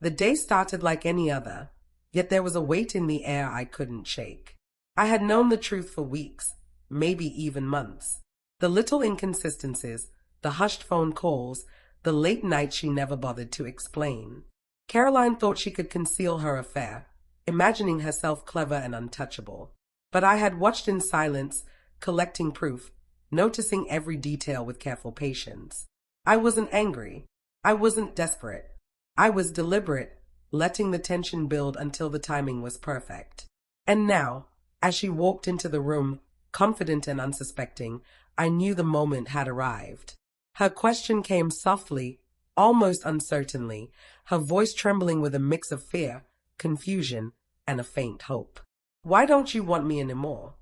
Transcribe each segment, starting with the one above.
The day started like any other, yet there was a weight in the air I couldn't shake. I had known the truth for weeks, maybe even months. The little inconsistencies, the hushed phone calls, the late nights she never bothered to explain. Caroline thought she could conceal her affair, imagining herself clever and untouchable. But I had watched in silence, collecting proof, noticing every detail with careful patience. I wasn't angry. I wasn't desperate. I was deliberate, letting the tension build until the timing was perfect. And now, as she walked into the room, confident and unsuspecting, I knew the moment had arrived. Her question came softly, almost uncertainly, her voice trembling with a mix of fear, confusion, and a faint hope. "Why don't you want me anymore?"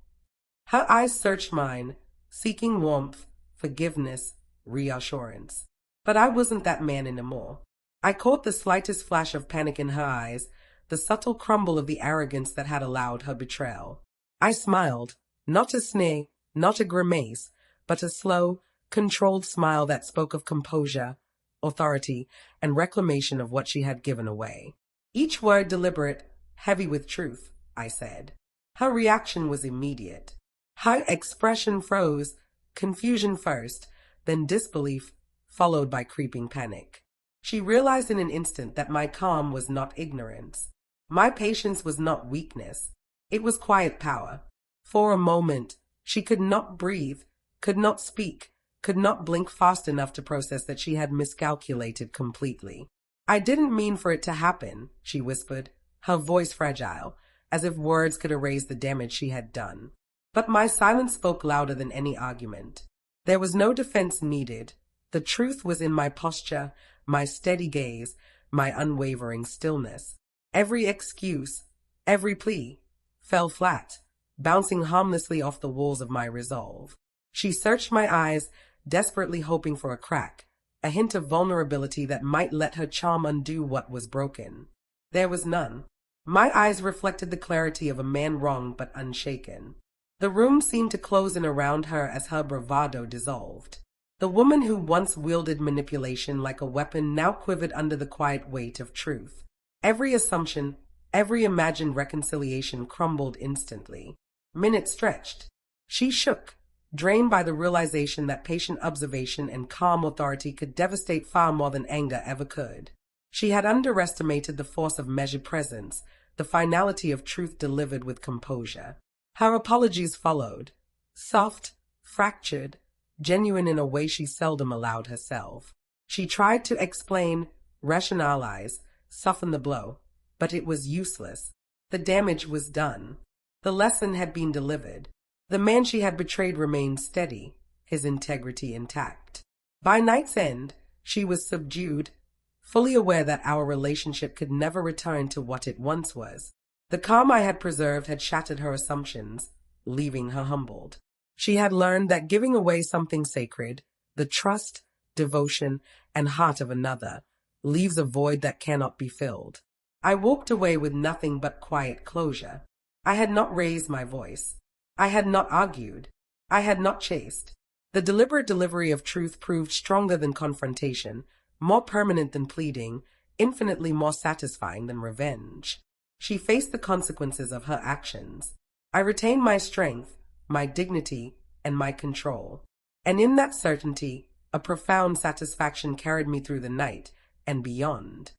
Her eyes searched mine, seeking warmth, forgiveness, reassurance. But I wasn't that man anymore. I caught the slightest flash of panic in her eyes, the subtle crumble of the arrogance that had allowed her betrayal. I smiled, not a sneer, not a grimace, but a slow, controlled smile that spoke of composure, authority, and reclamation of what she had given away. Each word deliberate, heavy with truth, I said. Her reaction was immediate. Her expression froze, confusion first, then disbelief, followed by creeping panic. She realized in an instant that my calm was not ignorance. My patience was not weakness. It was quiet power. For a moment, she could not breathe, could not speak, could not blink fast enough to process that she had miscalculated completely. "I didn't mean for it to happen," she whispered, her voice fragile, as if words could erase the damage she had done. But my silence spoke louder than any argument. There was no defense needed. The truth was in my posture, my steady gaze, my unwavering stillness. Every excuse, every plea, fell flat, bouncing harmlessly off the walls of my resolve. She searched my eyes, desperately hoping for a crack, a hint of vulnerability that might let her charm undo what was broken. There was none. My eyes reflected the clarity of a man wronged but unshaken. The room seemed to close in around her as her bravado dissolved. The woman who once wielded manipulation like a weapon now quivered under the quiet weight of truth. Every assumption, every imagined reconciliation crumbled instantly. Minutes stretched. She shook, drained by the realization that patient observation and calm authority could devastate far more than anger ever could. She had underestimated the force of measured presence, the finality of truth delivered with composure. Her apologies followed, soft, fractured, genuine in a way she seldom allowed herself. She tried to explain, rationalize, soften the blow, but it was useless. The damage was done. The lesson had been delivered. The man she had betrayed remained steady, his integrity intact. By night's end, she was subdued, fully aware that our relationship could never return to what it once was. The calm I had preserved had shattered her assumptions, leaving her humbled. She had learned that giving away something sacred, the trust, devotion, and heart of another, leaves a void that cannot be filled. I walked away with nothing but quiet closure. I had not raised my voice. I had not argued. I had not chased. The deliberate delivery of truth proved stronger than confrontation, more permanent than pleading, infinitely more satisfying than revenge. She faced the consequences of her actions. I retained my strength, my dignity, and my control. And in that certainty, a profound satisfaction carried me through the night and beyond.